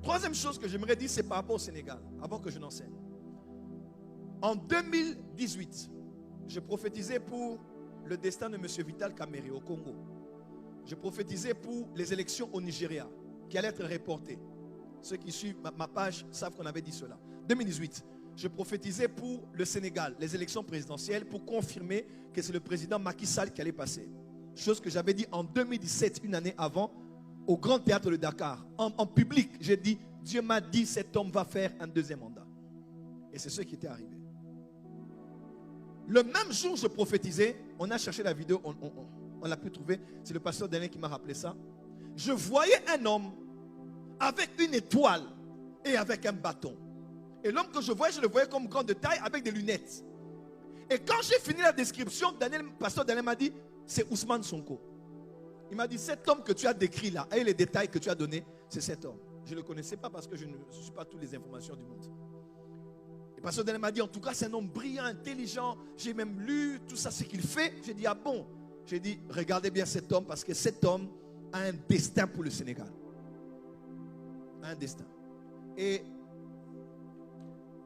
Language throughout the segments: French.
Troisième chose que j'aimerais dire, c'est par rapport au Sénégal, avant que je n'enseigne. En 2018, je prophétisais pour le destin de M. Vital Kamerhe au Congo. Je prophétisais pour les élections au Nigeria, qui allaient être reportées. Ceux qui suivent ma page savent qu'on avait dit cela. 2018, je prophétisais pour le Sénégal, les élections présidentielles, pour confirmer que c'est le président Macky Sall qui allait passer. Chose que j'avais dit en 2017, une année avant, au Grand Théâtre de Dakar. En public, j'ai dit, Dieu m'a dit, cet homme va faire un deuxième mandat. Et c'est ce qui était arrivé. Le même jour, je prophétisais, on a cherché la vidéo, on l'a pu trouver, c'est le pasteur Daniel qui m'a rappelé ça. Je voyais un homme avec une étoile et avec un bâton. Et l'homme que je le voyais comme grand de taille avec des lunettes. Et quand j'ai fini la description, pasteur Daniel m'a dit, c'est Ousmane Sonko. Il m'a dit, cet homme que tu as décrit là, et les détails que tu as donnés, c'est cet homme. Je ne le connaissais pas parce que je ne suis pas toutes les informations du monde. Et pasteur Daniel m'a dit, en tout cas, c'est un homme brillant, intelligent. J'ai même lu tout ça, ce qu'il fait. J'ai dit, ah bon? J'ai dit, regardez bien cet homme parce que cet homme a un destin pour le Sénégal. Un destin. Et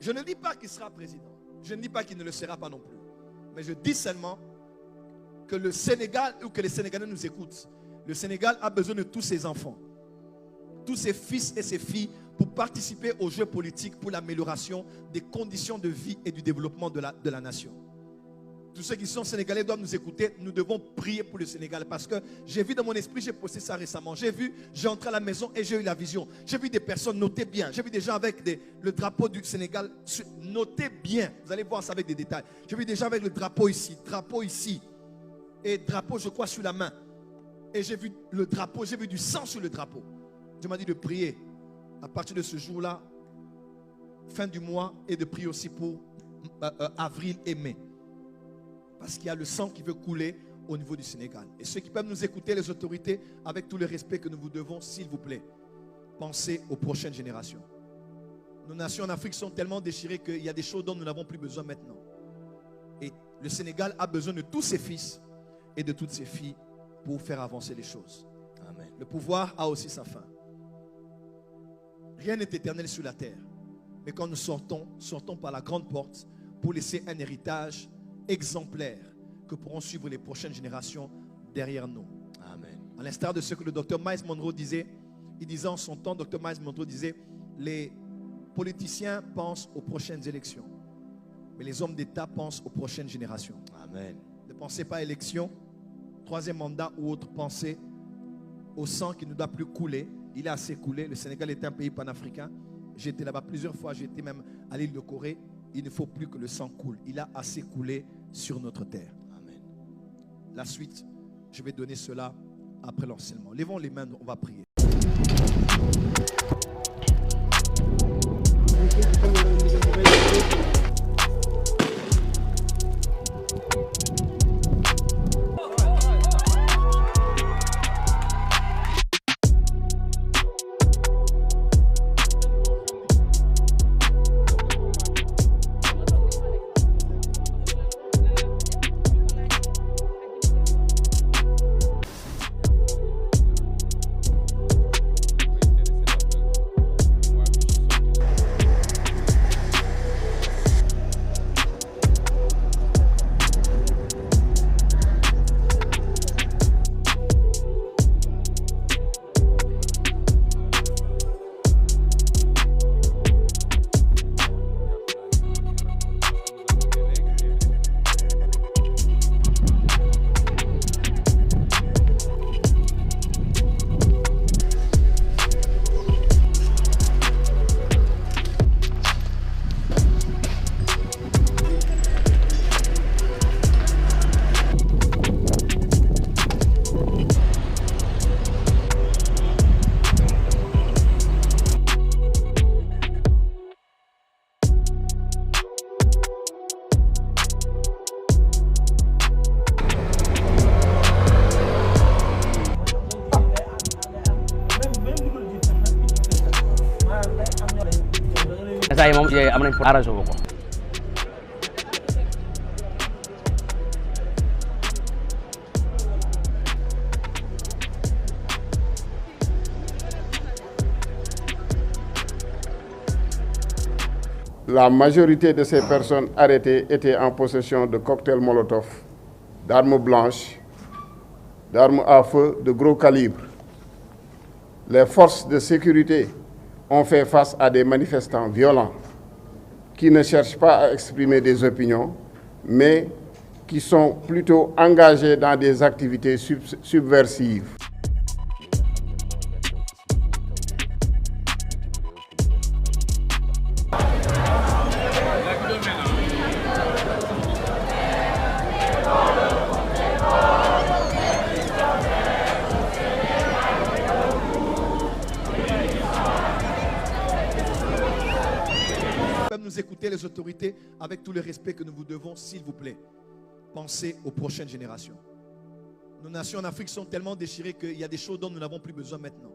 je ne dis pas qu'il sera président. Je ne dis pas qu'il ne le sera pas non plus. Mais je dis seulement que le Sénégal, ou que les Sénégalais nous écoutent, le Sénégal a besoin de tous ses enfants, tous ses fils et ses filles pour participer aux jeux politiques pour l'amélioration des conditions de vie et du développement de la nation. Tous ceux qui sont sénégalais doivent nous écouter. Nous devons prier pour le Sénégal parce que j'ai vu dans mon esprit, j'ai posté ça récemment. J'ai entré à la maison et j'ai eu la vision. J'ai vu des personnes, notez bien. J'ai vu des gens avec le drapeau du Sénégal. Notez bien, vous allez voir ça avec des détails. J'ai vu des gens avec le drapeau ici et drapeau je crois sur la main. Et j'ai vu le drapeau, j'ai vu du sang sur le drapeau. Dieu m'a dit de prier à partir de ce jour-là, fin du mois, et de prier aussi pour avril et mai. Parce qu'il y a le sang qui veut couler au niveau du Sénégal. Et ceux qui peuvent nous écouter, les autorités, avec tout le respect que nous vous devons, s'il vous plaît, pensez aux prochaines générations. Nos nations en Afrique sont tellement déchirées qu'il y a des choses dont nous n'avons plus besoin maintenant. Et le Sénégal a besoin de tous ses fils et de toutes ses filles pour faire avancer les choses. Amen. Le pouvoir a aussi sa fin. Rien n'est éternel sur la terre. Mais quand nous sortons par la grande porte pour laisser un héritage exemplaires que pourront suivre les prochaines générations derrière nous. Amen. À l'instar de ce que le docteur Myles Munroe disait, il disait en son temps, docteur Myles Munroe disait, les politiciens pensent aux prochaines élections, mais les hommes d'État pensent aux prochaines générations. Amen. Ne pensez pas à élection, troisième mandat ou autre, pensez au sang qui ne doit plus couler. Il a assez coulé. Le Sénégal est un pays panafricain. J'ai été là-bas plusieurs fois, j'ai été même à l'île de Corée. Il ne faut plus que le sang coule. Il a assez coulé sur notre terre. Amen. La suite, je vais donner cela après l'enseignement. Levons les mains, on va prier. saa yi moom am nañ pour arrangé wu ko. La majorité de ces personnes arrêtées étaient en possession de cocktails Molotov, d'armes blanches, d'armes à feu de gros calibre. Les forces de sécurité ont fait face à des manifestants violents qui ne cherchent pas à exprimer des opinions, mais qui sont plutôt engagés dans des activités subversives. Nous écouter les autorités avec tout le respect que nous vous devons, s'il vous plaît. Pensez aux prochaines générations. Nos nations en Afrique sont tellement déchirées qu'il y a des choses dont nous n'avons plus besoin maintenant.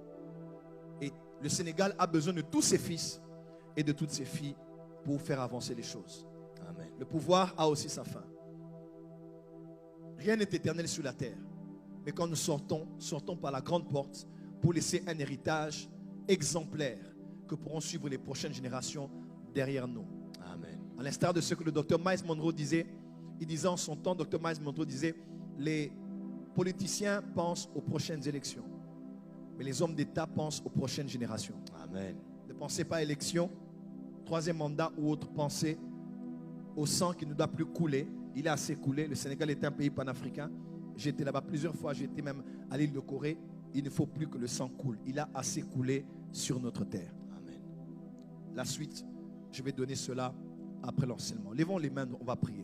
Et le Sénégal a besoin de tous ses fils et de toutes ses filles pour faire avancer les choses. Amen. Le pouvoir a aussi sa fin. Rien n'est éternel sur la terre. Mais quand nous sortons par la grande porte pour laisser un héritage exemplaire que pourront suivre les prochaines générations derrière nous. Amen. À l'instar de ce que le docteur Miles Monroe disait, il disait en son temps, docteur Miles Monroe disait, les politiciens pensent aux prochaines élections, mais les hommes d'État pensent aux prochaines générations. Amen. Ne pensez pas à élection, troisième mandat ou autre, pensée au sang qui ne doit plus couler. Il a assez coulé. Le Sénégal est un pays panafricain. J'ai été là-bas plusieurs fois, j'ai été même à l'île de Corée. Il ne faut plus que le sang coule. Il a assez coulé sur notre terre. Amen. La suite, je vais donner cela après l'enseignement. Levons les mains, on va prier.